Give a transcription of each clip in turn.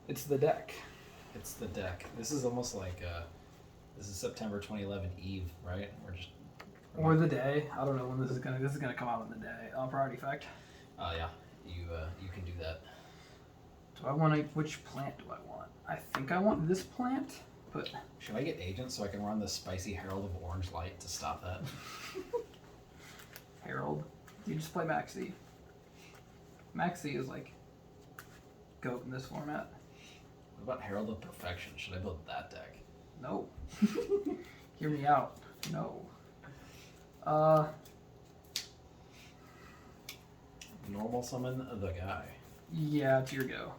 It's the deck. It's the deck. This is almost like this is September 2011 Eve, right? Or the day. I don't know when this is gonna come out in the day. Priority effect. Yeah. You can do that. Do I want which plant do I want? I think I want this plant, but Should I get Agent so I can run the spicy Herald of Orange Light to stop that? Herald. You just play Maxi. Maxi is like GOAT in this format. What about Herald of Perfection? Should I build that deck? No. Hear me out. No. Normal summon the guy. Yeah, it's your go.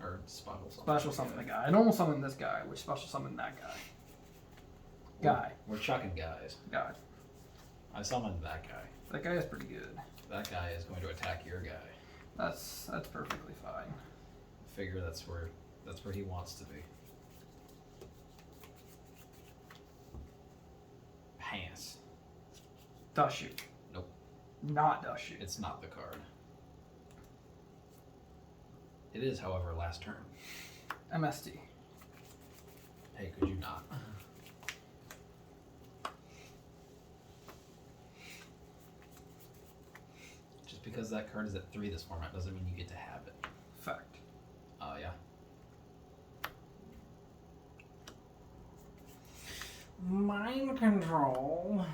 Or special summon. Special summon the guy. I normal summon this guy, which special summon that guy. Guy. We're chucking guys. Guy. I summoned that guy. That guy is pretty good. That guy is going to attack your guy. That's perfectly fine. I figure that's where he wants to be. Pass. Dust shoot. Nope. Not dust shoot. It's not the card. It is, however, last turn. MST. Hey, could you not? Just because that card is at 3 this format doesn't mean you get to have it. Fact. Yeah. Mind control.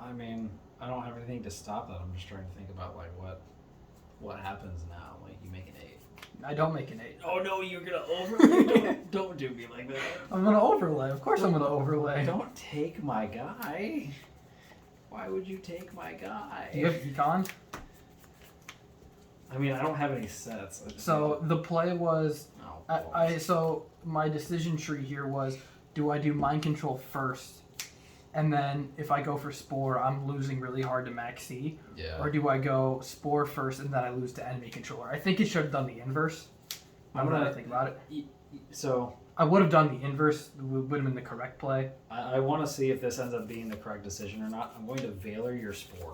I mean, I don't have anything to stop that. I'm just trying to think about like what happens now. Like you make an 8. I don't make an 8. Oh no, you're gonna overlay. Don't do me like that. I'm gonna overlay. Of course I'm gonna overlay. Don't take my guy. Why would you take my guy? Do you have Econ? I mean, I don't have any sets. So the play was, Oh, so my decision tree here was, do I do mind control first, and then if I go for Spore, I'm losing really hard to Max C, yeah. or do I go Spore first and then I lose to enemy controller? I think it should have done the inverse. I'm gonna think about it. So I would have done the inverse. Would have been the correct play. I want to see if this ends up being the correct decision or not. I'm going to Valor your Spore.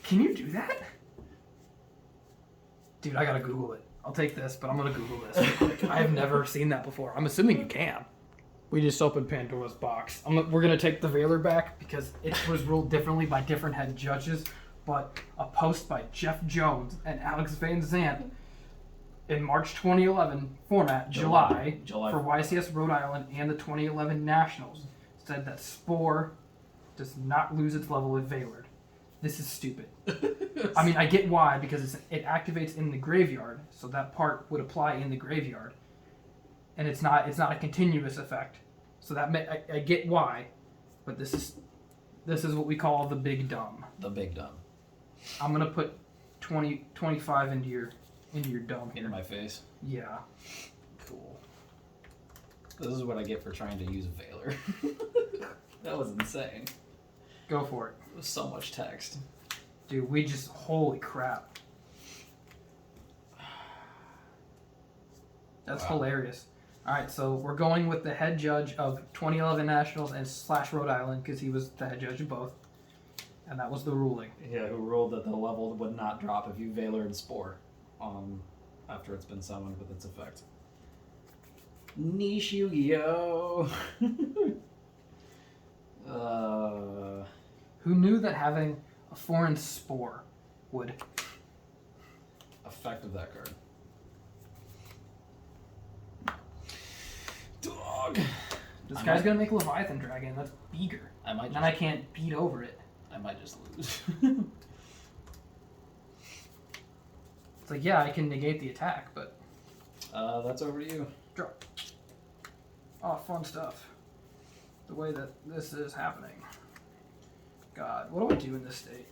Can you do that? Dude, I gotta Google it. I'll take this, but I'm gonna Google this real quick. I have never seen that before. I'm assuming you can. We just opened Pandora's box. We're gonna take the Valor back because it was ruled differently by different head judges. But a post by Jeff Jones and Alex Van Zandt in March 2011 format, July for YCS Rhode Island and the 2011 Nationals said that Spore does not lose its level with Valor. This is stupid. I mean, I get why, because it activates in the graveyard, so that part would apply in the graveyard, and it's not a continuous effect. So that I get why, but this is what we call the big dumb. The big dumb. I'm gonna put 25 into your dome here. In my face. Yeah. Cool. This is what I get for trying to use Valor. That was insane. Go for it. It was so much text. Dude, we just, holy crap. That's hilarious. Alright, so we're going with the head judge of 2011 Nationals and / Rhode Island, because he was the head judge of both. And that was the ruling. Yeah, who ruled that the level would not drop if you Valored Spore after it's been summoned with its effect. Niche Yu-Gi-Oh! Who knew that having a foreign Spore would effect of that card? Dog! This guy's gonna make Leviathan Dragon. That's Beager. And I can't beat over it. I might just lose. It's like, yeah, I can negate the attack, but... that's over to you. Draw. Oh, fun stuff. The way that this is happening. God, what do I do in this state?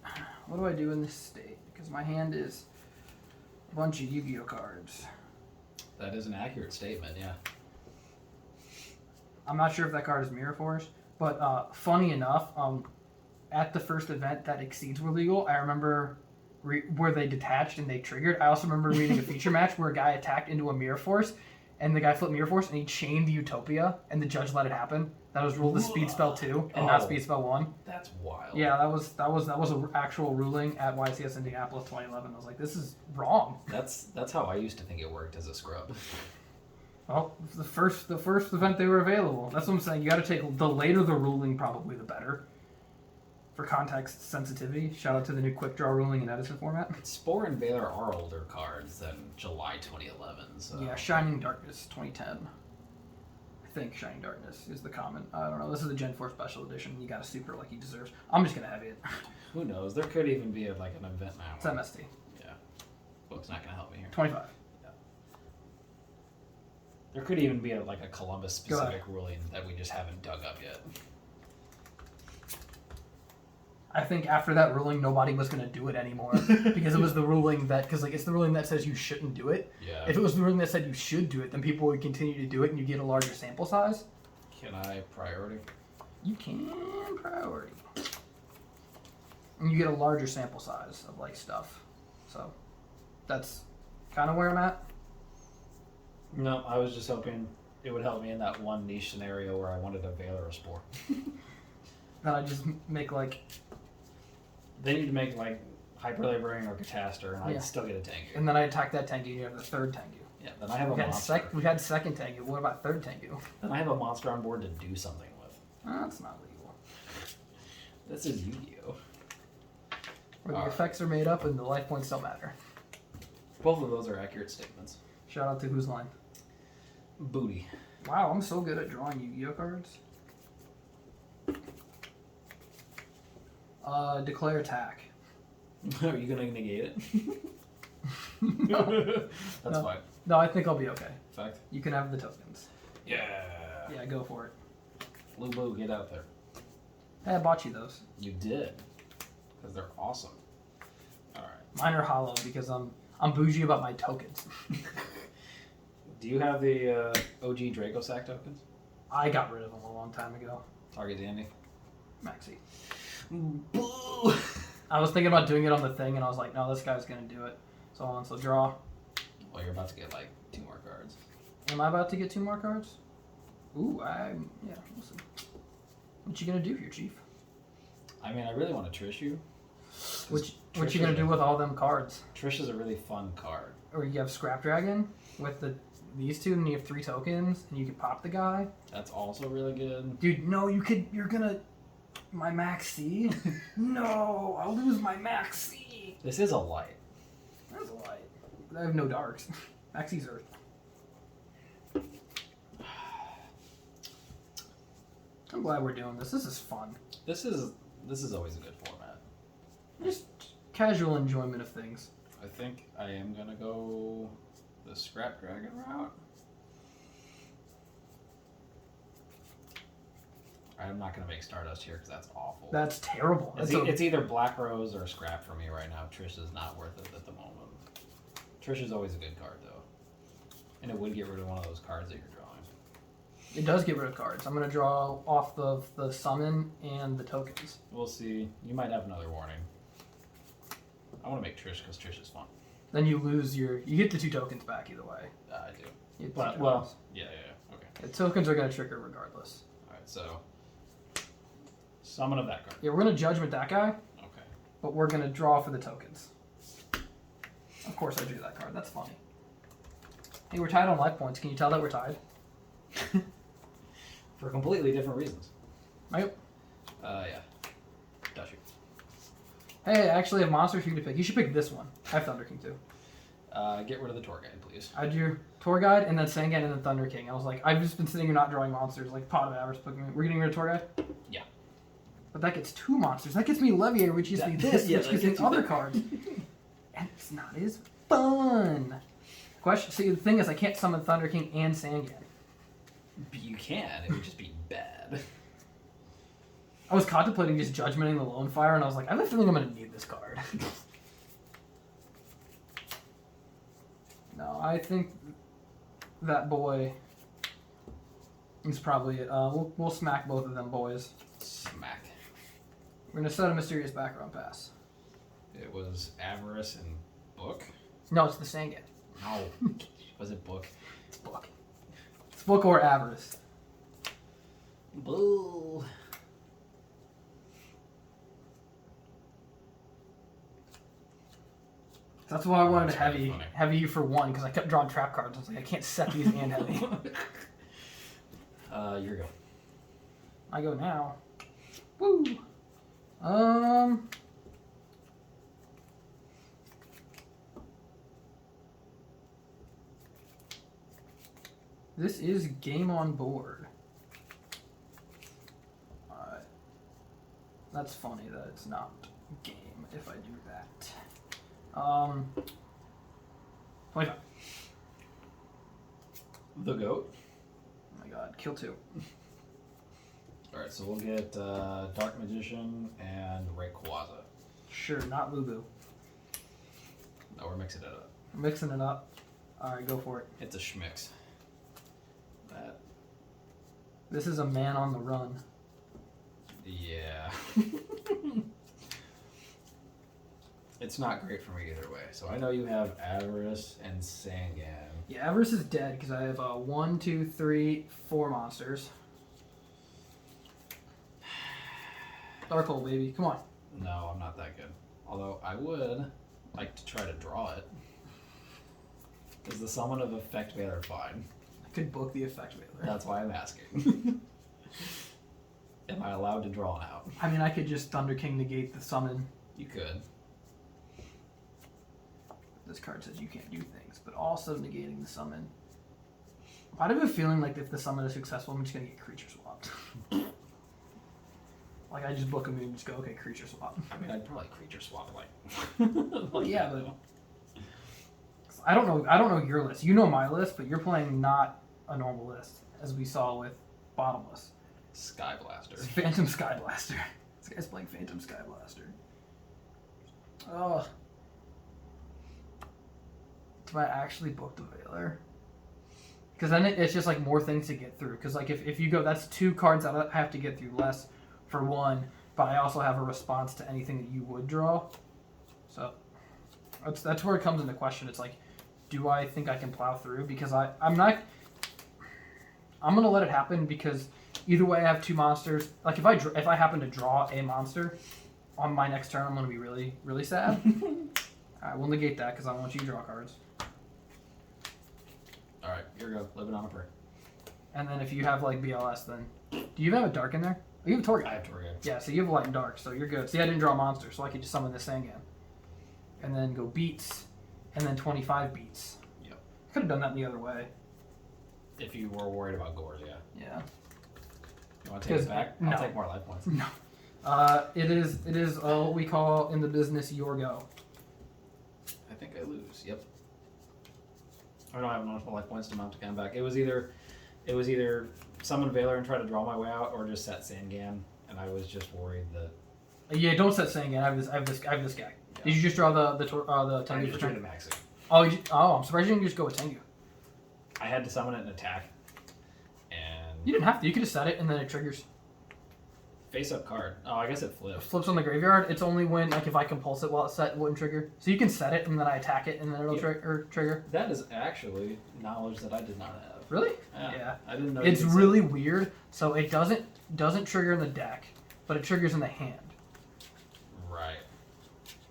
What do I do in this state? Because my hand is a bunch of Yu-Gi-Oh cards. That is an accurate statement, yeah. I'm not sure if that card is Mirror Force, but funny enough, at the first event that Exceeds were legal, I remember where they detached and they triggered. I also remember reading a feature match where a guy attacked into a Mirror Force, and the guy flipped Mirror Force, and he chained the Utopia, and the judge let it happen. That was ruled as speed spell 2 and not speed spell 1. That's wild. Yeah, that was an actual ruling at YCS Indianapolis 2011. I was like, this is wrong. That's how I used to think it worked as a scrub. Well, the first event they were available. That's what I'm saying. You got to take the later the ruling, probably the better. For context sensitivity, shout out to the new quick draw ruling in Edison format. Spore and Valor are older cards than July 2011. So. Yeah, Shining Darkness 2010. I think Shining Darkness is the common. I don't know. This is a Gen 4 Special Edition. You got a super like he deserves. I'm just gonna heavy it. Who knows? There could even be like an event now. It's MST. Yeah. Book's not gonna help me here. 25. Yeah. There could even be a Columbus specific ruling that we just haven't dug up yet. I think after that ruling, nobody was gonna do it anymore because it was the ruling that it's the ruling that says you shouldn't do it. Yeah. If it was the ruling that said you should do it, then people would continue to do it, and you get a larger sample size. Can I priority? You can priority, and you get a larger sample size of stuff. So that's kind of where I'm at. No, I was just hoping it would help me in that one niche scenario where I wanted a Valor or a Spore. Then I just make They need to make Hyper Librarian or Cataster, and I'd still get a Tengu. and then I attack that Tengu, and you have the third Tengu. Yeah, then I have a monster. We had second Tengu. What about third Tengu? Then I have a monster on board to do something with. That's not legal. This is Yu-Gi-Oh! Where the effects are made up and the life points don't matter. Both of those are accurate statements. Shout out to Who's Line. Booty. Wow, I'm so good at drawing Yu-Gi-Oh cards. Declare attack. Are you gonna negate it? No. That's fine. No, I think I'll be okay. Fact. You can have the tokens. Yeah. Yeah, go for it. Blue Boo, get out there. Hey, I bought you those. You did. Because they're awesome. Alright. Mine are hollow because I'm bougie about my tokens. Do you have the OG Draco Sack tokens? I got rid of them a long time ago. Target Dandy. Maxi. Boo! I was thinking about doing it on the thing, and I was like, no, this guy's gonna do it. So draw. Well, you're about to get 2 more cards. Am I about to get 2 more cards? Ooh, yeah, we'll see. What you gonna do here, Chief? I mean, I really want to Trish you. What you gonna do with all them cards? Trish is a really fun card. Or you have Scrap Dragon with these 2, and you have 3 tokens, and you can pop the guy. That's also really good. Dude, no, you're gonna... My Max C? No, I'll lose my Max C. This is a light. That's a light. I have no darks. Max C's Earth. I'm glad we're doing this. This is fun. This is always a good format. Just casual enjoyment of things. I think I am gonna go the Scrap Dragon route. I'm not gonna make Stardust here because that's awful. That's terrible. It's either Black Rose or Scrap for me right now. Trish is not worth it at the moment. Trish is always a good card though, and it would get rid of one of those cards that you're drawing. It does get rid of cards. I'm gonna draw off the summon and the tokens. We'll see. You might have another warning. I want to make Trish because Trish is fun. Then you lose you get the 2 tokens back either way. I do. You get But, 2 well, tokens. yeah, okay. The tokens are gonna trigger regardless. All right, so summon of that card. Yeah, we're gonna judgment that guy, Okay. but we're gonna draw for the tokens. Of course I drew that card. That's funny. Hey, we're tied on life points. Can you tell that we're tied? For completely different reasons. Right? Yeah. Dash you. Hey, I actually have monsters for you to pick. You should pick this one. I have Thunder King too. Get rid of the tour guide, please. I drew Tour Guide and then Sangan and then Thunder King. I was like, I've just been sitting here not drawing monsters, like Pot of Avarice. We're getting rid of Tour Guide? Yeah. But that gets 2 monsters. That gets me Leviator, which gives me this, yeah, which gives me other cards. And it's not as fun. See, the thing is, I can't summon Thunder King and Sangan. You can. It would just be bad. I was contemplating just judgmenting the Lone Fire, and I was like, I have a feeling I'm going to need this card. No, I think that boy is probably it. We'll smack both of them boys. Smack. We're going to set a mysterious background pass. It was Avarice and Book? No, it's the Sangan. No. Was it Book? It's Book. It's Book or Avarice. Boo. That's why I wanted to That's really heavy you for one, because I kept drawing trap cards. I was like, I can't set these and heavy. Your go. I go now. Woo! This is game on board. Alright. That's funny that it's not game if I do that. 25. The goat. Oh my god, kill 2. Alright, so we'll get Dark Magician and Rayquaza. Sure, not Lubu. No, we're mixing it up. I'm mixing it up. Alright, go for it. It's a schmix. That. This is a man on the run. Yeah. It's not great for me either way. So I know you have Avarice and Sangan. Yeah, Avarice is dead because I have 1, 2, 3, 4 monsters. Dark hole, baby. Come on. No, I'm not that good. Although I would like to try to draw it. Is the summon of Effect Veiler fine? I could book the Effect Veiler. That's why I'm asking. Am I allowed to draw now? I mean, I could just Thunder King negate the summon. You could. This card says you can't do things, but also negating the summon. I have a feeling like if the summon is successful, I'm just going to get creature swapped. Like, I just book them and just go, okay, creature swap. I mean, I'd probably creature swap like. Well, yeah, but I don't know your list. You know my list, but you're playing not a normal list, as we saw with Bottomless. Skyblaster. It's Phantom Skyblaster. This guy's playing Phantom Skyblaster. Oh. Do I actually book the Veiler? Because then it's just like more things to get through. Because like if you go, that's 2 cards that I have to get through less for 1, but I also have a response to anything that you would draw. So that's where it comes into question. It's like, do I think I can plow through? Because I'm not. I'm gonna let it happen because either way I have 2 monsters. Like if I happen to draw a monster on my next turn, I'm gonna be really really sad. Alright, we'll negate that because I want you to draw cards. Alright, here we go. Living on a prayer. And then if you have like BLS, then do you even have a dark in there? Oh, you have a Torghast. I have Torghast. Yeah, so you have light and dark, so you're good. See, I didn't draw a monster, so I could just summon this Sangan. And then go beats, and then 25 beats. Yep. Could have done that the other way. If you were worried about Gores, yeah. Yeah. You want to take it back? No. I'll take more life points. No. It is what we call in the business your go. I think I lose. Yep. I don't have enough life points to mount to come back. It was either summon Veiler and try to draw my way out, or just set Sangan, and I was just worried that. Yeah, don't set Sangan. I have this guy. Yeah. Did you just draw the Tengu for turn? maxing. Oh, I'm surprised you didn't just go with Tengu. I had to summon it and attack, and You didn't have to. You could just set it and then it triggers. face up card. Oh, I guess it It flips. flips on the graveyard. It's only when like if I compulse it while it's set, it wouldn't trigger. So you can set it and then I attack it and then it'll trigger. That is actually knowledge that I did not have. Really? Yeah. I didn't know. It's you could really weird. So it doesn't trigger in the deck, but it triggers in the hand. Right.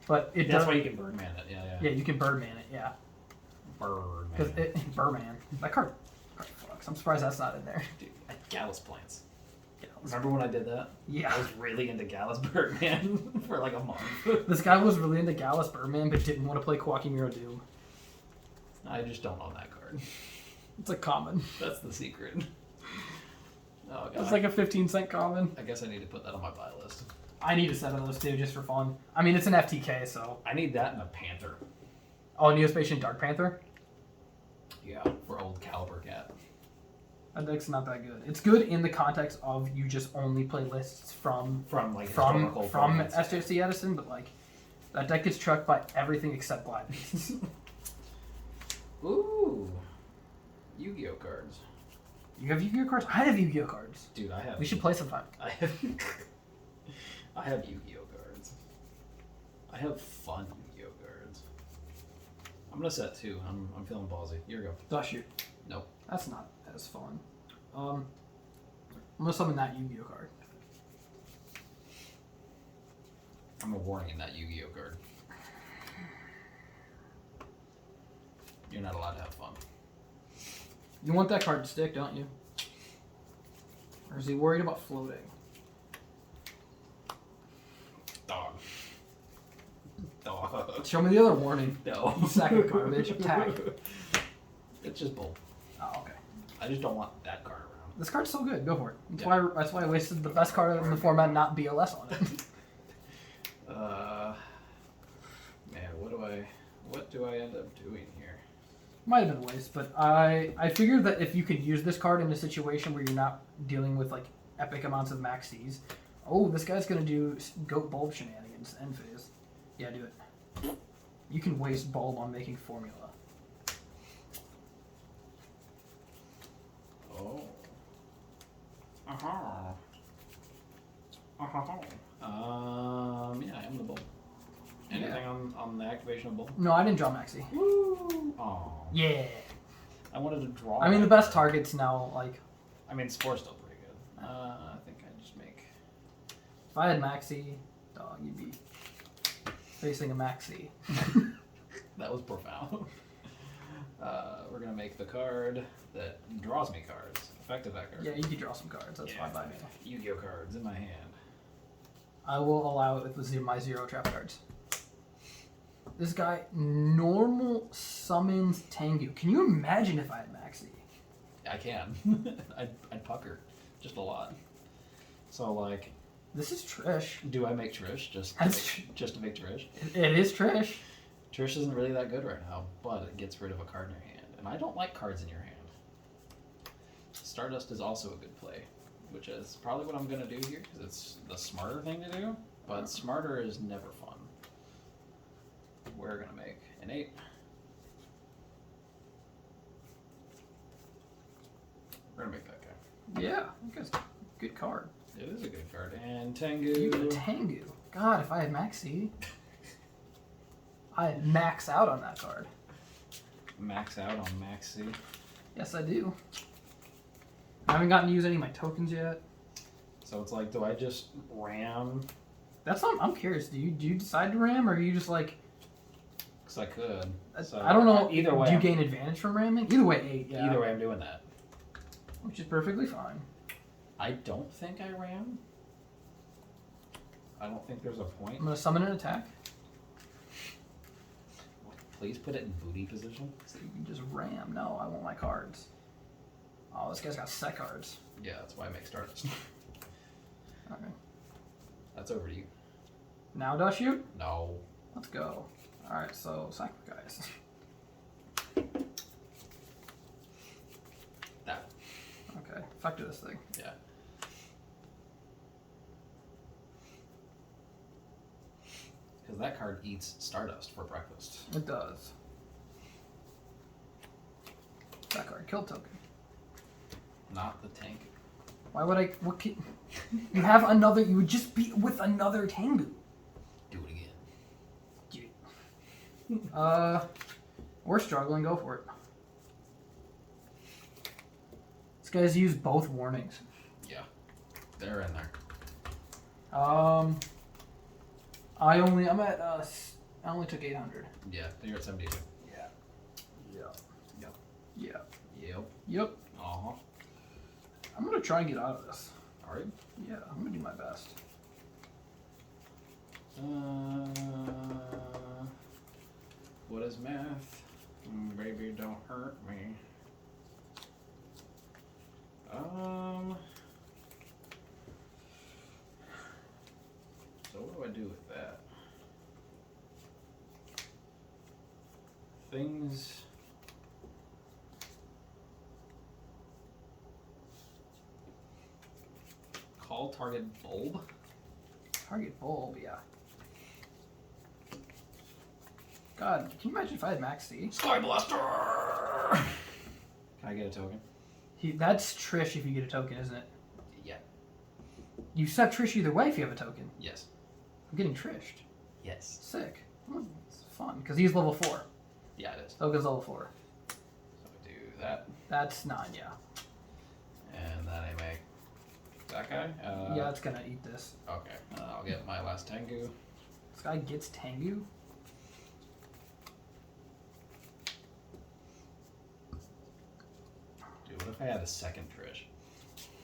But it That's does. why you can Birdman it. Yeah. Yeah, you can Birdman it. Yeah. Because Birdman. Birdman. That card fucks. I'm surprised that's not in there. Dude, Gallus plants. Yeah, Remember when I did that? Yeah. I was really into Gallus Birdman for like a month. This guy was really into Gallus Birdman, but didn't want to play Quackimiro Doom. I just don't own that card. It's a common. That's the secret. Oh god. It's like a 15-cent common. I guess I need to put that on my buy list. I need a set of those too, just for fun. I mean, it's an FTK, so. I need that and a Panther. Oh, Neospatian Dark Panther? Yeah, for old Caliber Cat. That deck's not that good. It's good in the context of you just only play lists from historical formats. SJC Edison, but like that deck gets trucked by everything except Glide Beasts. Ooh. Yu-Gi-Oh cards. You have Yu-Gi-Oh cards? I have Yu-Gi-Oh cards. Dude, I have. We should play sometime. I have. I have Yu-Gi-Oh cards. I have fun Yu-Gi-Oh cards. I'm gonna set 2. I'm feeling ballsy. Here we go. Dust shoot. Nope. That's not as fun. I'm gonna summon that Yu-Gi-Oh card. I'm a warning in that Yu-Gi-Oh card. You're not allowed to have fun. You want that card to stick, don't you? Or is he worried about floating? Dog. Dog. Show me the other warning. No. Sack of garbage. Attack. It's just bull. Oh, okay. I just don't want that card around. This card's so good. Go for it. Yeah. That's why I wasted the best card in the format, not BLS on it. Man, what do I end up doing here? Might have been a waste, but I figured that if you could use this card in a situation where you're not dealing with like epic amounts of max Cs. Oh, this guy's gonna do goat bulb shenanigans end phase. Yeah, do it. You can waste bulb on making formula. Oh. Yeah, I am the bull. Anything on the activation of bull? No, I didn't draw maxi. Woo! Oh. Yeah. I wanted to draw. I mean, the best targets now, like, I mean, Spore's still pretty good. I think I just make. if I had maxi, dog, you'd be facing a maxi. That was profound. We're gonna make the card that draws me cards. Effective that card. Yeah, you could draw some cards. That's fine by me. Yu-Gi-Oh cards in my hand. I will allow it with my 0 trap cards. This guy normal summons Tengu. Can you imagine if I had maxi? I can. I'd pucker just a lot. So like, This is Trish. do I make Trish just That's to make Trish? It is Trish. Trish isn't really that good right now, but it gets rid of a card in your hand, and I don't like cards in your hand. Stardust is also a good play, which is probably what I'm gonna do here because it's the smarter thing to do. But smarter is never fun. We're gonna make an 8. We're gonna make that guy. Yeah, that's a good card. It is a good card. And Tengu. You got Tengu. God, if I had maxi, I'd max out on that card. Max out on Maxi. Yes, I do. I haven't gotten to use any of my tokens yet. So it's like, do I just ram? That's not. I'm curious. Do you decide to ram, or are you just like? Because I could. So I don't know. Either way. Do you gain advantage from ramming? Either way, 8. Yeah. Either way, I'm doing that. Which is perfectly fine. I don't think I ram. I don't think there's a point. I'm gonna summon an attack. Please put it in booty position. So you can just ram. No, I want my cards. Oh, this guy's got set cards. Yeah, that's why I make Stardust. Okay. That's over to you. Now does shoot? No. Let's go. Alright, so sacrifice. That. Okay, factor this thing. Yeah. Because that card eats Stardust for breakfast. It does. That card, kill token. Not the tank. Why would I? What can, you have another? You would just be with another Tengu. Do it again. We're struggling. Go for it. This guy's used both warnings. Yeah. They're in there. I'm at I only took 800. Yeah, you're at 72. Yeah. Yep. Yeah. Yep. Yep. Uh-huh. I'm gonna try and get out of this. Alright. Yeah, I'm gonna do my best. What is math? Baby, don't hurt me. So what do I do with that? Things. Call target bulb. Target bulb, yeah. God, can you imagine if I had max C? Skyblaster! Can I get a token? That's Trish if you get a token, isn't it? Yeah. You set Trish either way if you have a token. Yes. I'm getting Trished. Yes. Sick. It's fun, because he's level 4. Yeah, it is. Token's level 4. So I do that. That's 9, yeah. And then I make That guy? Yeah, it's gonna eat this. Okay, I'll get my last Tengu. This guy gets Tengu? Dude, what if I had a second Trish?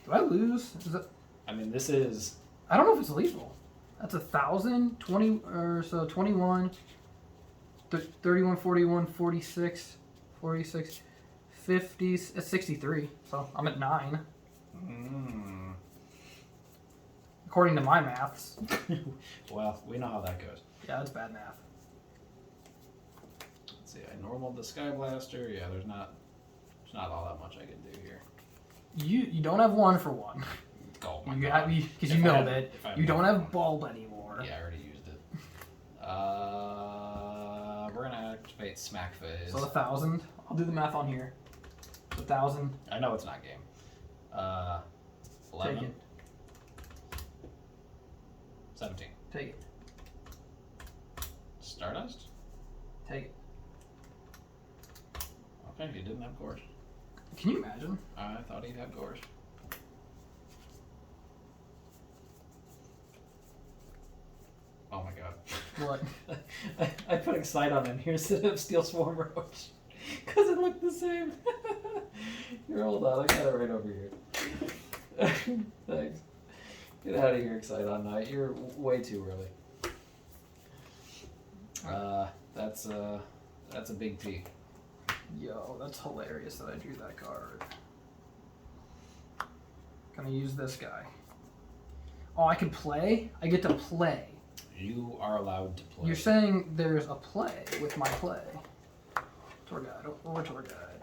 Do I lose? Is it? I mean, this is... I don't know if it's lethal. That's 1,000, 20, or so 21, 31, 41, 46, 46, 50, it's 63. So I'm at 9. According to my maths. Well, we know how that goes. Yeah, that's bad math. Let's see, I normaled the Skyblaster. Yeah, there's not all that much I can do here. You don't have 1 for 1. Oh my You god. because you know that you don't have bulb anymore. Yeah, I already used it. We're gonna activate Smack Phase. So 1,000. I'll do the math on here. 1,000. I know it's not game. 11. Take it. 17. Take it. Stardust? Take it. Okay, he didn't have Gorge. Can you imagine? I thought he had Gorge. Oh my god. What? I put Excite on in here instead of Steel Swarm Roach. Because it looked the same. Here, hold on. I got it right over here. Thanks. Get out of here, Excite on Night. You're way too early. That's a big T. Yo, that's hilarious that I drew that card. Gonna use this guy. Oh, I can play? I get to play. You are allowed to play. You're saying there's a play with my play. Tour guide, or tour guide.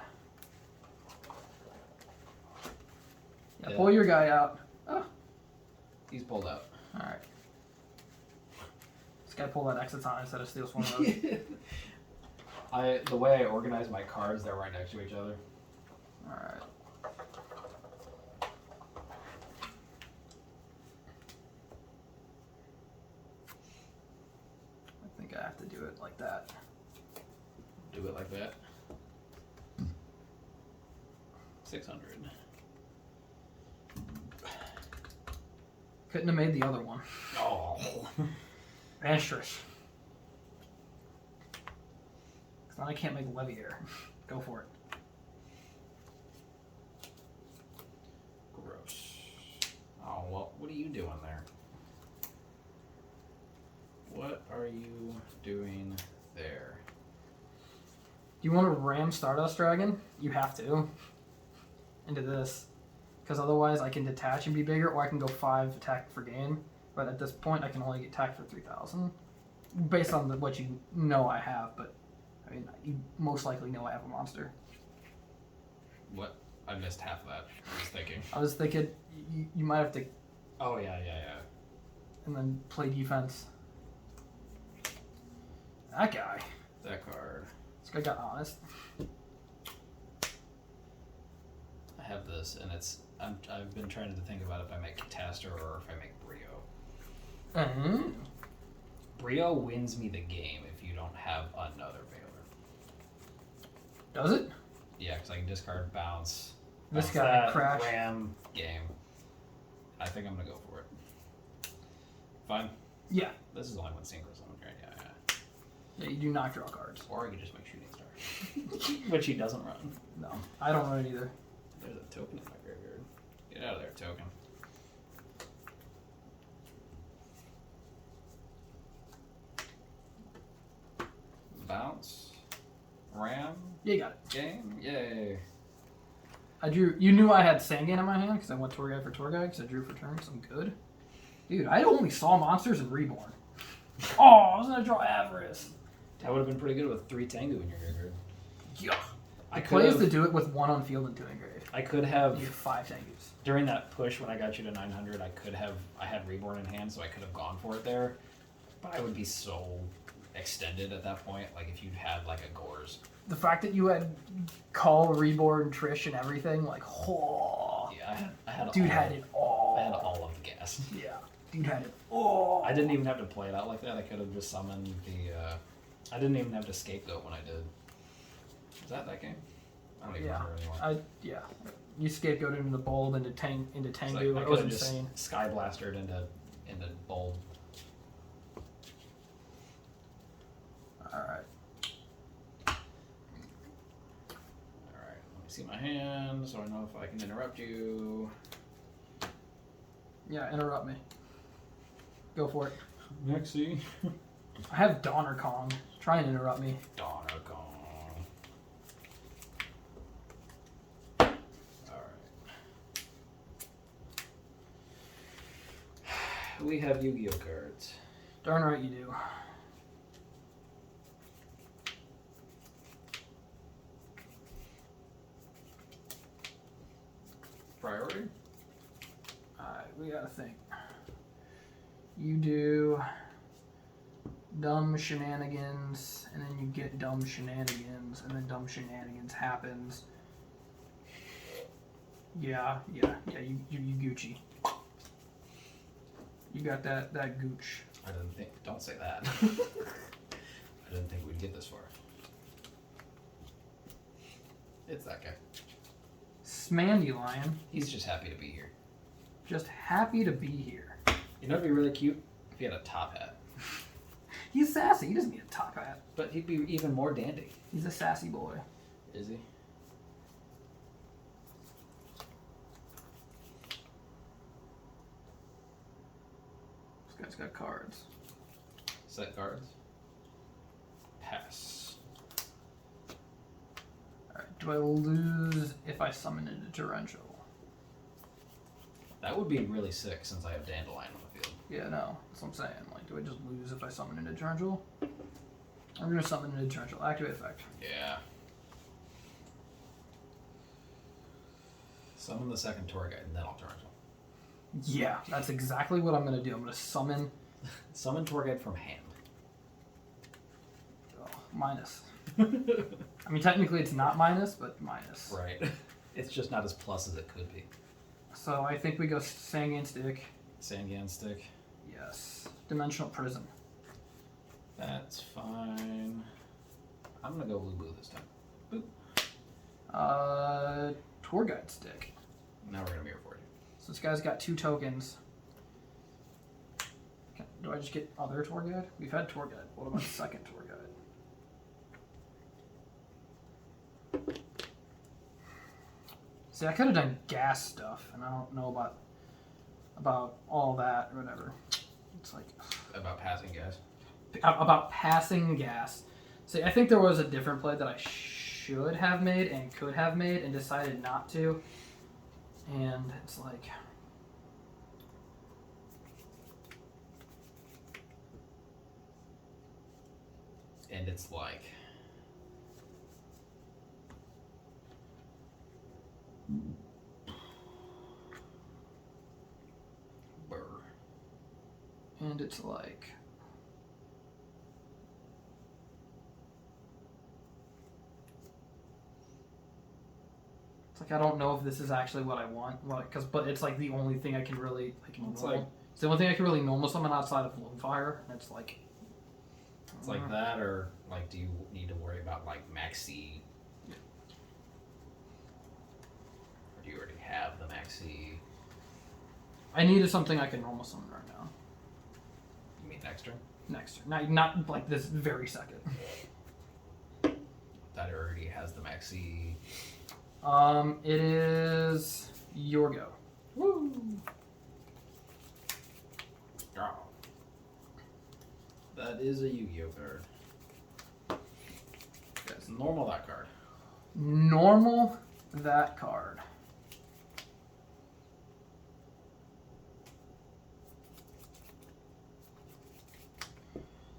Yeah, pull your guy out. Oh. He's pulled out. Alright. This guy pulled that Exciton instead of Steel Swarm Roach. The way I organize my cards, they're right next to each other. Alright. I think I have to do it like that. Do it like that. 600. Couldn't have made the other one. Oh. Asterisk. Because now I can't make Leviair. Go for it. Gross. Oh, well, what are you doing there? What are you doing there? Do you want to ram Stardust Dragon? You have to. Into this. Because otherwise I can detach and be bigger, or I can go 5 attack for game. But at this point I can only get attack for 3,000. Based on what you know I have, but I mean, you most likely know I have a monster. What? I missed half of that. I was thinking. I was thinking you might have to... Oh, yeah. And then play defense. That guy. That card. This guy got honest. I have this, and it's... I've been trying to think about if I make Catastor or if I make Brio. Mm-hmm. Brio wins me the game if you don't have another Veiler. Does it? Yeah, because I can discard bounce. This bounce guy that, crash. Ram game. I think I'm gonna go for it. Fine. Yeah. This is only one synchro summon, right? Yeah. Yeah, you do not draw cards. Or I could just make Shooting Star, which he doesn't run. No, I don't run it either. There's a token in my graveyard. Get out of there, token. Bounce. Ram. Yeah, you got it. Game. Yay. I drew. You knew I had Sangan in my hand because I went tour guide for tour guide because I drew for turn, so I'm good. Dude, I only saw monsters in Reborn. Oh, I was gonna draw Avarice. That would have been pretty good with 3 Tengu in your graveyard. Yeah. I The play is could to have. do it with 1 on field and 2 engraved. I could You have. get 5 Tengus. During that push when I got you to 900, I could have. I had Reborn in hand, so I could have gone for it there. But I would be so extended at that point. Like if you'd had like a Gores. The fact that you had Call, Reborn, Trish, and everything, like, oh. Yeah, I had. Dude all, had it all. I had all of the gas. Yeah. Dude had it all. I didn't even have to play it out like that. I could have just summoned the. I didn't even have to scapegoat when I did. Was that game? I don't even remember anymore. Yeah. You scapegoated into Bulb into Tengu. I It was could have just insane. Skyblastered into Bulb. Alright. Alright, let me see my hand so I know if I can interrupt you. Yeah, interrupt me. Go for it. Nexie. I have Donner Kong. Try and interrupt me. Donner Kong. We have Yu-Gi-Oh cards. Darn right you do. Priority? Alright, we gotta think. You do dumb shenanigans, and then you get dumb shenanigans, and then dumb shenanigans happens. Yeah, you Gucci. You got that gooch. I didn't think. Don't say that. I didn't think we'd get this far. It's that guy. Smandelion. He's just happy to be here. Just happy to be here. You know, it'd be really cute if he had a top hat. He's sassy. He doesn't need a top hat. But he'd be even more dandy. He's a sassy boy. Is he? This guy's got cards. Set cards. Pass. Alright, do I lose if I summon into torrential? That would be really sick since I have Dandelion on the field. Yeah, no. That's what I'm saying. Like, do I just lose if I summon into torrential? I'm gonna summon into torrential. Activate effect. Yeah. Summon the second tour guide and then I'll torrential. Yeah, that's exactly what I'm gonna do. I'm gonna summon. Summon tour guide from hand. Oh, minus. I mean, technically it's not minus, but minus. Right. It's just not as plus as it could be. So I think we go Sanguine Stick. Sangan stick. Yes. Dimensional Prism. That's fine. I'm gonna go blue this time. Boop. Tour Guide Stick. Now we're gonna mirror for you. So this guy's got 2 tokens. Do I just get other tour guide? We've had tour guide. What about second tour guide? See, I could have done gas stuff, and I don't know about all that or whatever. It's like About passing gas. about passing gas. See, I think there was a different play that I should have made and could have made and decided not to. And it's like, And it's like burr. and it's like, it's like I don't know if this is actually what I want, but it's like the only thing I can really It's like- it's the only thing I can really normal summon outside of Loomfire, and it's like. It's like that, or like, do you need to worry about like Maxi? Or do you already have the Maxi? I needed something I can normal summon right now. You mean next turn? Next turn. Not like this very second. That already has the Maxi. It is your go. Woo! Oh. That is a Yu-Gi-Oh card. Yes, normal that card. Normal that card.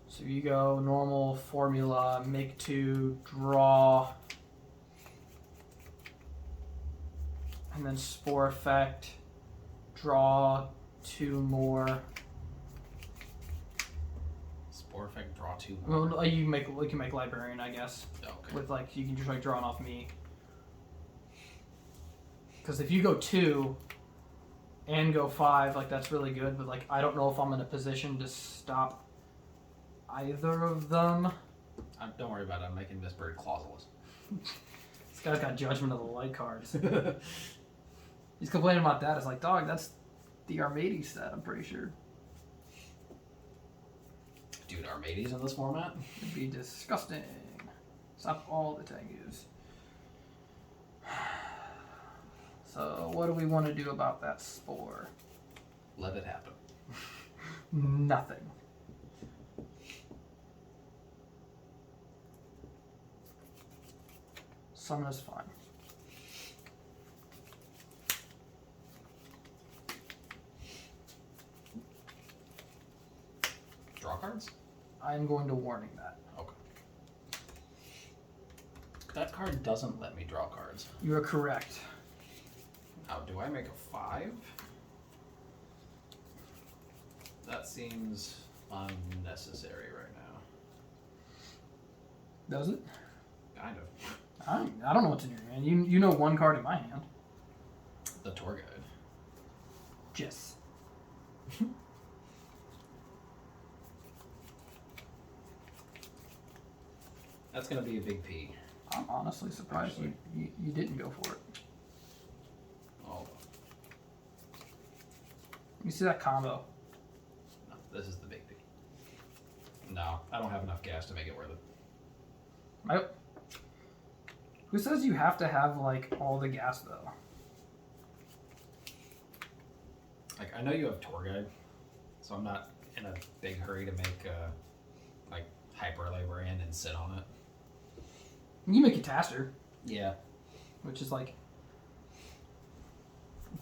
So you go normal formula, make 2, draw, and then Spore effect, draw 2 more. Spore effect, draw 2 more. Well, you can make Librarian, I guess. Okay. With like, you can just like draw it off me. Because if you go 2 and go 5, like that's really good. But like, I don't know if I'm in a position to stop either of them. Don't worry about it. I'm making this bird clauseless. This guy's got Judgment of the Light cards. He's complaining about that. It's like, dog, that's the Armades set, I'm pretty sure. Dude, Armades in this format? It'd be disgusting. Stop all the Tengus. So, what do we want to do about that Spore? Let it happen. Nothing. Summon is fine. Draw cards? I'm going to warning that. Okay. That card doesn't let me draw cards. You are correct. Now, do I make a 5? That seems unnecessary right now. Does it? Kind of. I don't know what's in your hand. You know one card in my hand. The tour guide. Yes. That's gonna be a big P. I'm honestly surprised you didn't go for it. Oh. You see that combo? No, this is the big P. No, I don't have enough gas to make it worth it. Who says you have to have like all the gas though? Like, I know you have tour guide, so I'm not in a big hurry to make like hyper librarian and sit on it. You make a Taster, Yeah. which is like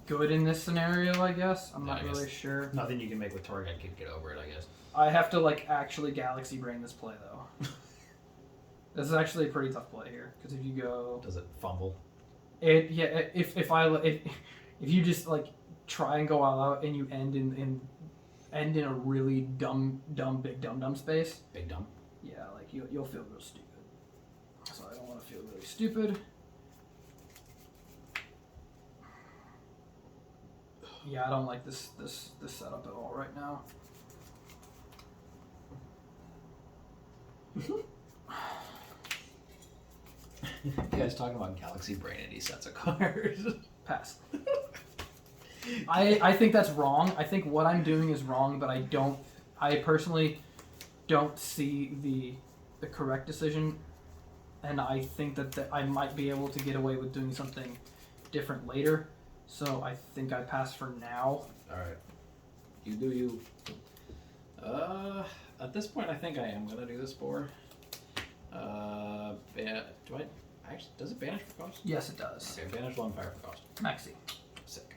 good in this scenario, I guess. I'm not I guess really sure. Nothing you can make with tour guide could get over it, I guess. I have to like actually galaxy brain this play though. This is actually a pretty tough play here because if you go, Does it fumble? if you just like try and go all out and you end in a really big dumb space. Big dumb. Yeah, like you'll feel real stupid. So I don't want to feel really stupid. Yeah, I don't like this setup at all right now. You guys talking about Galaxy Brain and he sets of cards. Pass. I think that's wrong. I think what I'm doing is wrong, but I personally don't see the correct decision, and I think that I might be able to get away with doing something different later. So I think I pass for now. Alright. You do you. At this point I think I am gonna do the Spore. Do I actually, does it banish for cost? Yes, it does. Okay, banish 1 fire for cost. Maxi. Sick.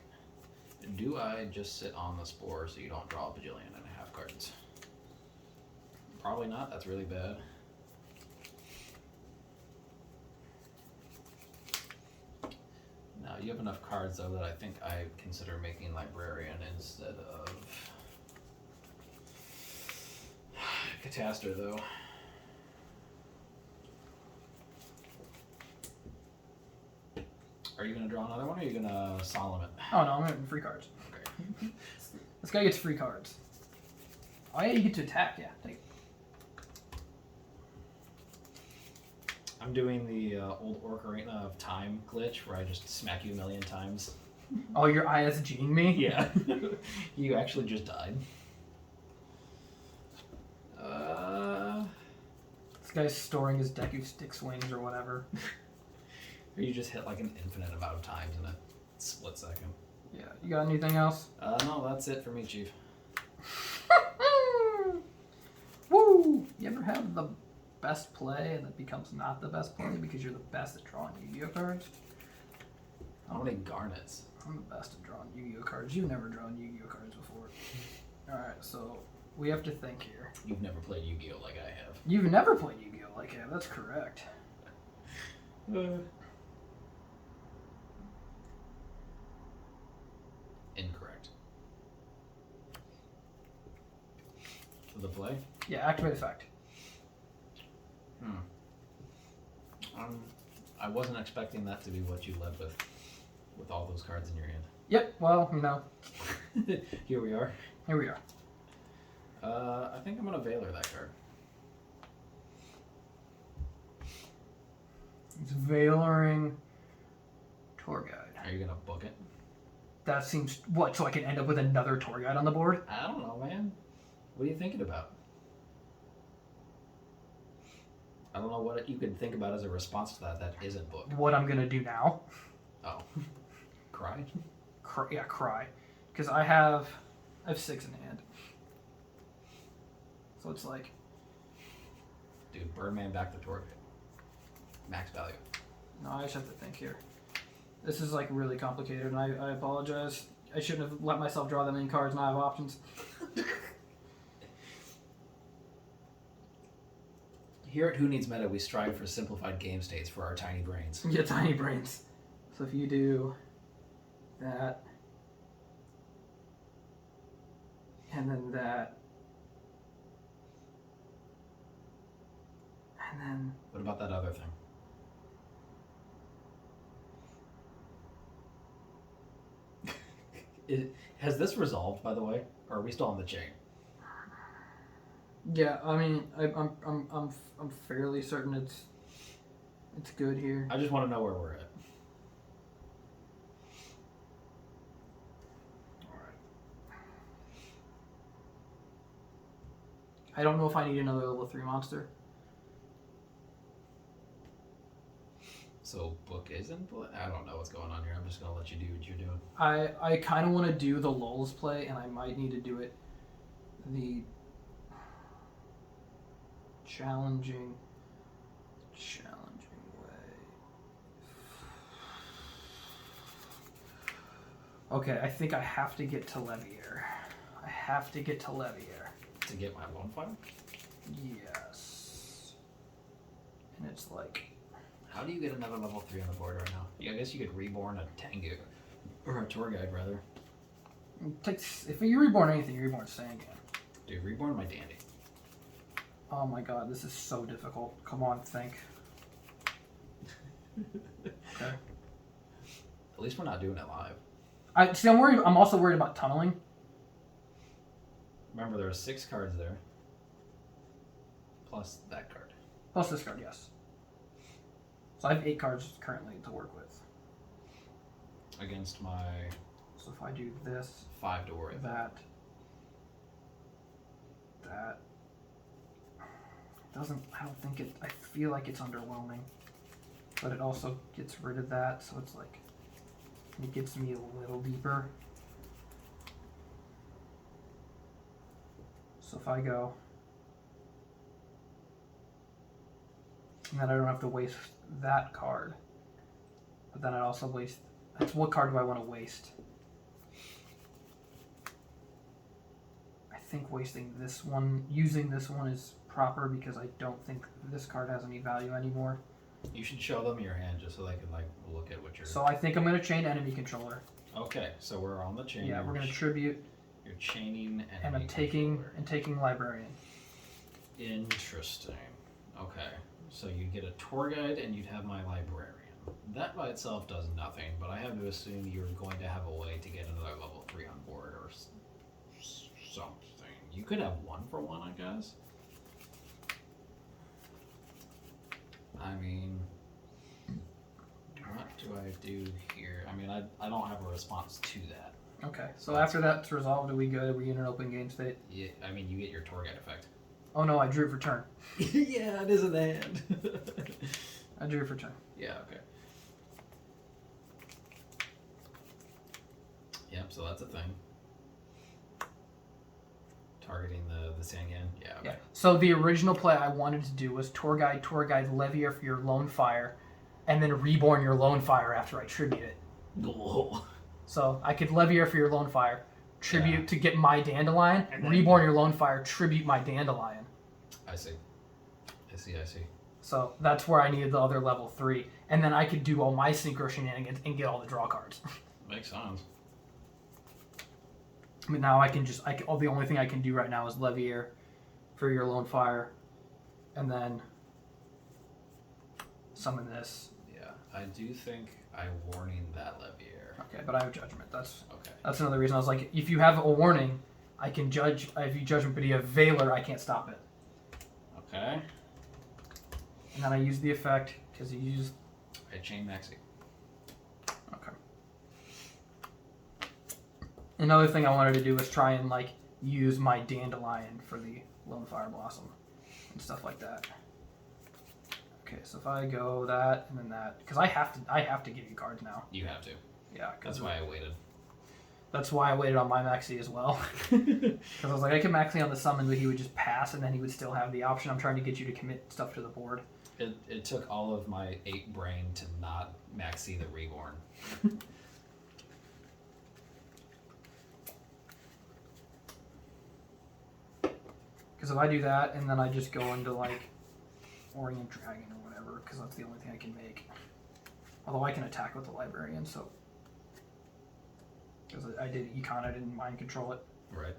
Do I just sit on the Spore so you don't draw a bajillion and a half cards? Probably not, that's really bad. Now, you have enough cards though that I think I consider making Librarian instead of Cataster though. Are you gonna draw another one or are you gonna solemn it? Oh no, I'm getting free cards. Okay. This guy gets free cards. Oh yeah, you get to attack, yeah. Take it. I'm doing the old Ocarina of Time glitch where I just smack you a million times. Oh, you're ISGing me? Yeah. You actually just died. This guy's storing his deck of stick swings or whatever. Or you just hit like an infinite amount of times in a split second. Yeah, you got anything else? No, that's it for me, Chief. Woo! You ever have the best play and it becomes not the best play because you're the best at drawing Yu-Gi-Oh cards? How many garnets? I'm the best at drawing Yu-Gi-Oh cards. You've never drawn Yu-Gi-Oh cards before. Alright, so we have to think here. You've never played Yu-Gi-Oh like I have. You've never played Yu-Gi-Oh like I have, that's correct. Incorrect. The play? Yeah, activate effect. I wasn't expecting that to be what you led with all those cards in your hand. Yep, well, no. Here we are. Here we are. I think I'm gonna Veiler that card. It's Veiling Tour Guide. Are you gonna book it? That seems what? So I can end up with another tour guide on the board? I don't know, man. What are you thinking about? I don't know what you could think about as a response to that isn't book. What I'm gonna do now? Oh, cry. Cry, because I have 6 in hand. So it's like, dude, Birdman back the tour. Max value. no, I just have to think here. This is like really complicated, and I apologize. I shouldn't have let myself draw that many cards and I have options. Here at WhoNeedsMeta, we strive for simplified game states for our tiny brains. Yeah, tiny brains. So if you do that, and then that, and then... What about that other thing? Has this resolved, by the way, or are we still on the chain? Yeah, I mean, I'm fairly certain it's good here. I just want to know where we're at. All right. I don't know if I need another level 3 monster. So book isn't play? I don't know what's going on here. I'm just gonna let you do what you're doing. I kind of want to do the lulls play, and I might need to do it the challenging way. Okay, I think I have to get to Levier. To get my lone fire? Yes. And it's like... How do you get another level 3 on the board right now? Yeah, I guess you could reborn a Tengu. Or a tour guide, rather. If you reborn anything, you reborn Sangan. Dude, reborn my dandy. Oh my god, this is so difficult. Come on, think. Okay. At least we're not doing it live. I'm also worried about tunneling. Remember, there are 6 cards there. Plus that card. Plus this card, yes. So I have 8 cards currently to work with. Against my... So if I do this... 5 to worry about. That... I don't think it... I feel like it's underwhelming. But it also gets rid of that, so it's like... It gets me a little deeper. So if I go... And then I don't have to waste that card. But then I'd also waste... What card do I want to waste? I think wasting this one, using this one is proper because I don't think this card has any value anymore. You should show them your hand just so they can like look at what you're... So I think I'm going to chain enemy controller. Okay, so we're on the chain. Yeah, we're going to tribute. You're chaining enemy and I'm taking librarian. Interesting. Okay, so you get a tour guide and you'd have my librarian. That by itself does nothing, but I have to assume you're going to have a way to get another level 3 on board or something. You could have 1 for 1, I guess. I mean, what do I do here? I mean, I don't have a response to that. Okay, so after that's resolved, are we good? Are we in an open game state? Yeah, I mean, you get your tour guide effect. Oh no, I drew for turn. Yeah, it is in the hand. I drew for turn. Yeah, okay. Yep, so that's a thing. Targeting the Sangan. Yeah, okay. Yeah. So the original play I wanted to do was tour guide, Levier for your lone fire, and then reborn your lone fire after I tribute it. Whoa. So I could Levier for your lone fire, tribute to get my dandelion, and reborn your lone fire, tribute my dandelion. I see. So that's where I needed the other level 3, and then I could do all my synchro shenanigans and get all the draw cards. Makes sense. I mean, now the only thing I can do right now is Levier for your lone fire, and then summon this. Yeah, I do think I'm warning that Levier. Okay, but I have judgment. That's okay. another reason I was like, if you have a warning, I can judge. If you judgment, but you have Valor, I can't stop it. Okay. And then I use the effect because you use. I chain Maxi. Okay. another thing I wanted to do was try and like use my Dandelion for the Lone Fire Blossom and stuff like that. Okay, so if I go that and then that, because I have to give you cards now. You have to. Yeah, That's why I waited. That's why I waited on my Maxi as well. Because I was like, I could Maxi on the summon, but he would just pass, and then he would still have the option. I'm trying to get you to commit stuff to the board. It took all of my 8 brain to not Maxi the Reborn. Because if I do that, and then I just go into like Orient Dragon or whatever, because that's the only thing I can make. Although I can attack with the Librarian, so. Because I did Econ, I didn't mind control it. Right.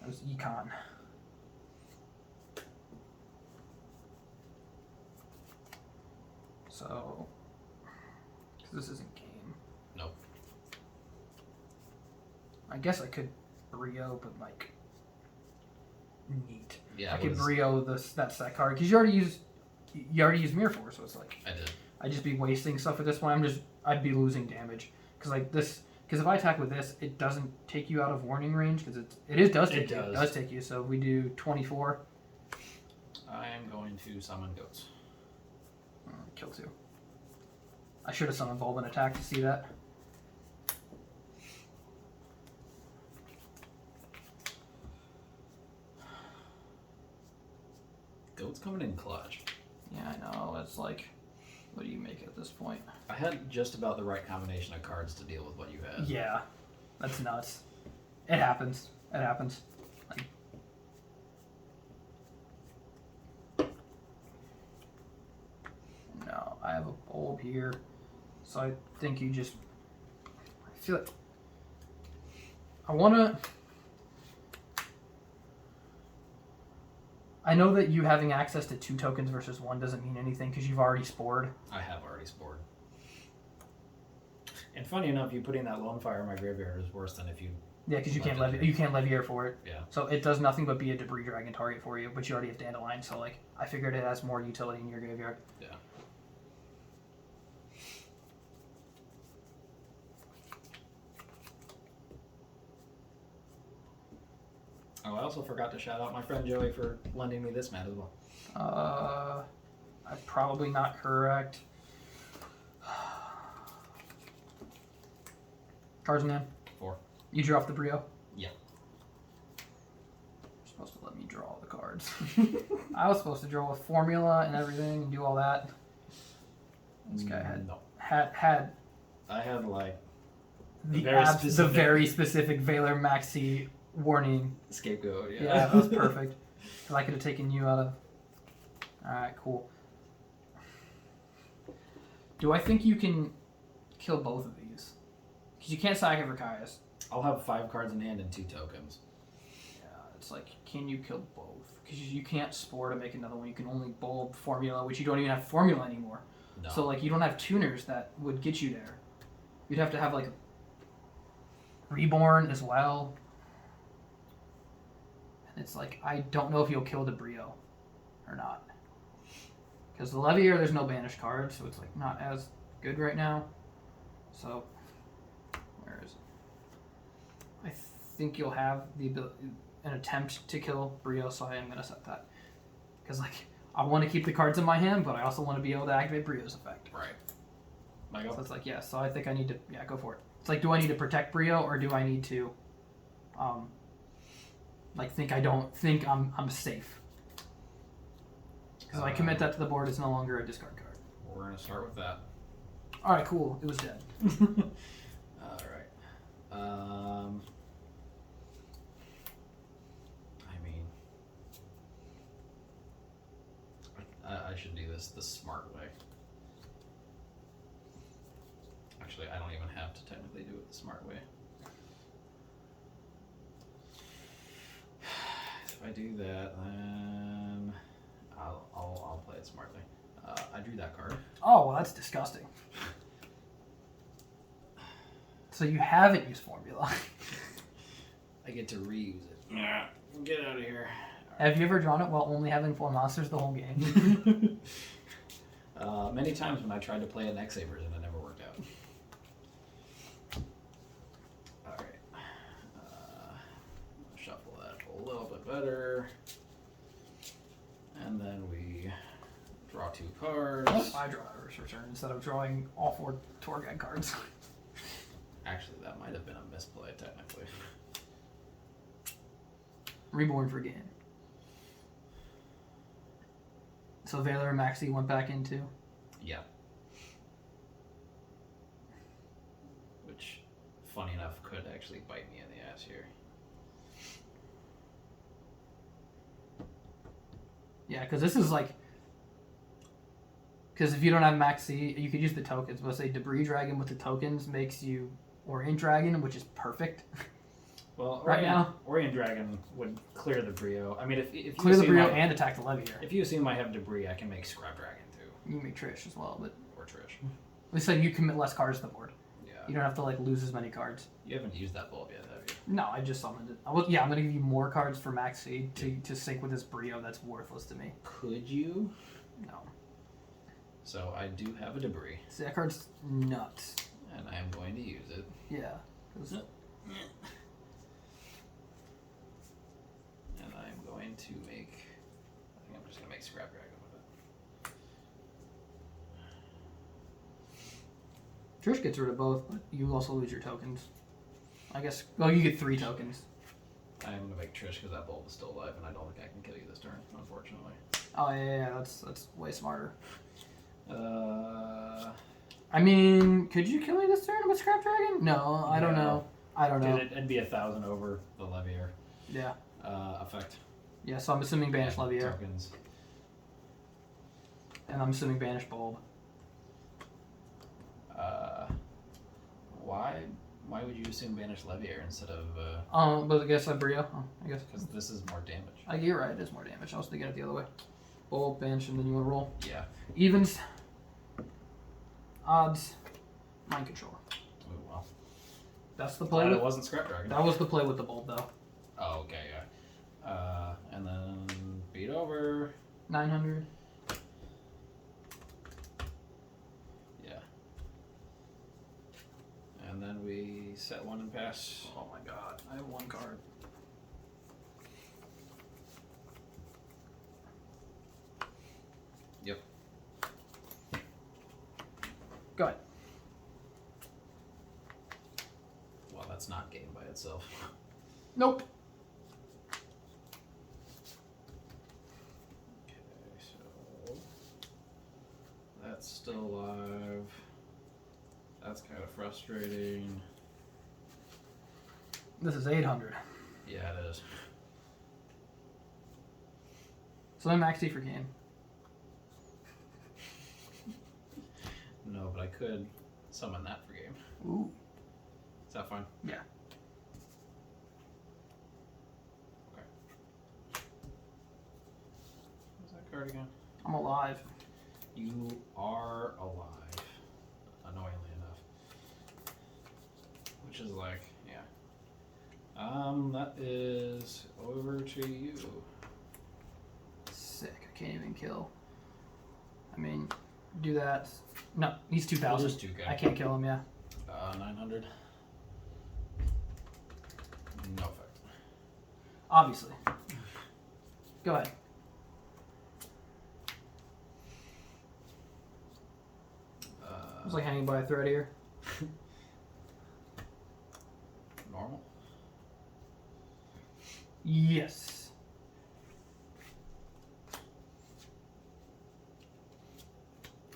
It was Econ. So. Because this isn't game. Nope. I guess I could Brio, but like. Neat. Yeah, I could Brio that set card because you already used Mirror Force, so it's like I did. I'd just be wasting stuff at this point. I'd be losing damage because like this. Because if I attack with this, it doesn't take you out of warning range because it does take you. So we do 24. I am going to summon goats. Kill 2. I should have summoned Bulb and attack to see that. Goat's coming in clutch. Yeah, I know. It's like, what do you make at this point? I had just about the right combination of cards to deal with what you had. Yeah, that's nuts. It happens. It happens. Like, no, I have a bulb here, so I think you just. I feel like I wanna. I know that you having access to 2 tokens versus 1 doesn't mean anything because you've already spored. I have already spored. And funny enough, you putting that Lone Fire in my graveyard is worse than if you. Yeah, because you can't Leviair for it. Yeah. So it does nothing but be a Debris Dragon target for you, but you already have Dandelion. So like, I figured it has more utility in your graveyard. Yeah. Oh, I also forgot to shout out my friend Joey for lending me this mat as well. I'm probably not correct. Cards in hand. 4. You drew off the Brio? Yeah. You're supposed to let me draw all the cards. I was supposed to draw a formula and everything and do all that. This guy had I had like the very specific Valor Maxi warning. Scapegoat, yeah. Yeah, that was perfect. Because I could have taken you out of. Alright, cool. Do I think you can kill both of these? Because you can't sack it for Caius. I'll have 5 cards in hand and 2 tokens. Yeah, it's like, can you kill both? Because you can't Spore to make another one. You can only Bulb Formula, which you don't even have Formula anymore. No. So, like, you don't have tuners that would get you there. You'd have to have, like, Reborn as well. And it's like, I don't know if you'll kill the Brio or not. Because the Leviair, there's no banished card, so it's, like, not as good right now. So, where is it? I think you'll have the ability, an attempt to kill Brio, so I am going to set that. Because, like, I want to keep the cards in my hand, but I also want to be able to activate Brio's effect. Right. So it's like, yeah, so I think I need to, yeah, go for it. It's like, do I need to protect Brio, or do I need to, like, think I'm safe? Because if I commit that to the board, it's no longer a discard card. We're going to start with that. Alright, cool. It was dead. Alright. I mean, I should do this the smart way. Actually, I don't even have to technically do it the smart way. If I do that, then I'll play it smartly. I drew that card. Oh, well, that's disgusting. So you haven't used Formula. I get to reuse it. Get out of here. Have you ever drawn it while only having 4 monsters the whole game? Many times when I tried to play an X-Sabers and it never worked out. Alright. better. And then we draw 2 cards. I draw a reverse return instead of drawing all 4 tour guide cards. Actually, that might have been a misplay, technically. Reborn for game. So Valor and Maxi went back into. Yeah. Which, funny enough, could actually bite me in the ass here. Yeah, because this is like... Because if you don't have Maxi, you could use the tokens. But say Debris Dragon with the tokens makes you Orient Dragon, which is perfect. Well, right now, Orient Dragon would clear the Brio. I mean, if you clear the Brio my, and attack the Levier. If you assume I have Debris, I can make Scrap Dragon too. You can make Trish as well, but or Trish. At least like you commit less cards to the board. Yeah. You don't have to like lose as many cards. You haven't used that bulb yet, have you? No, I just summoned it. Yeah, I'm gonna give you more cards for Maxi to sync with this Brio. That's worthless to me. Could you? No. So I do have a Debris. See, that card's nuts. And I am going to use it. Yeah. And I'm going to make... I think I'm just going to make Scrap Dragon with it. Trish gets rid of both, but you also lose your tokens. I guess... Well, you get 3 tokens. I am going to make Trish because that bulb is still alive, and I don't think I can kill you this turn, unfortunately. Oh, yeah, that's way smarter. I mean, could you kill me this turn with Scrap Dragon? No, I don't know. I don't know. It'd be 1,000 over the Levier. Yeah. Effect. Yeah, so I'm assuming Banish Levier. Tokens. And I'm assuming Banish Bulb. Why would you assume Banish Levier instead of... But I guess Brio. I guess. Because this is more damage. You're right, it is more damage. I was thinking it the other way. Bulb, Banish, and then you want to roll. Yeah. Evens. Odds. Mind Control. Oh, well. That's the play. It wasn't Scrap Dragon. That was the play with the Bulb, though. Oh, okay, yeah. And then beat over. 900. Yeah. And then we set 1 and pass. Oh my god, I have 1 card. Yep. Go ahead. Well, that's not game by itself. Nope. Okay, so that's still alive. That's kind of frustrating. This is 800. Yeah, it is. So I'm Maxi for game. No, but I could summon that for game. Ooh. Is that fine? Yeah. Okay. What's that card again? I'm alive. You are alive. Annoyingly enough. Which is like, yeah. That is over to you. Sick. I can't even kill. I mean, do that. No, he's 2,000. We'll just 2K. I can't kill him, yeah. 900. No effect. Obviously. Go ahead. I was like hanging by a thread here. Normal? Yes.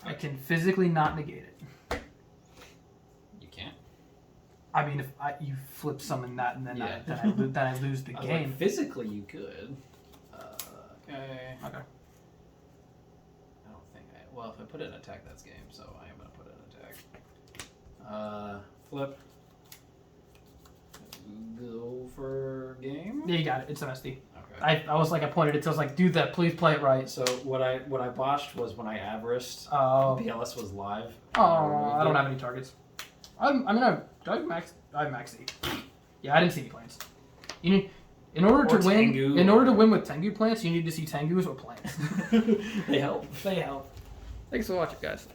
I can physically not negate it. You can't? I mean, if you flip summon that and then, Yeah. then I lose the I was game. like, physically you could. Okay. Okay. I don't think I... Well, if I put it in attack, that's game, so I am going to put it in attack. Flip. Go for game? Yeah, you got it. It's MSD. Okay. I was like, I pointed it, so I was like, dude, that please play it right. So what I botched was when I Avariced, Oh. BLS was live. Oh, I don't have any targets. I have Maxi. Yeah, I didn't see any plants. You need, in order to win with Tengu plants, you need to see Tengus or plants. They help. They help. Thanks for watching, guys.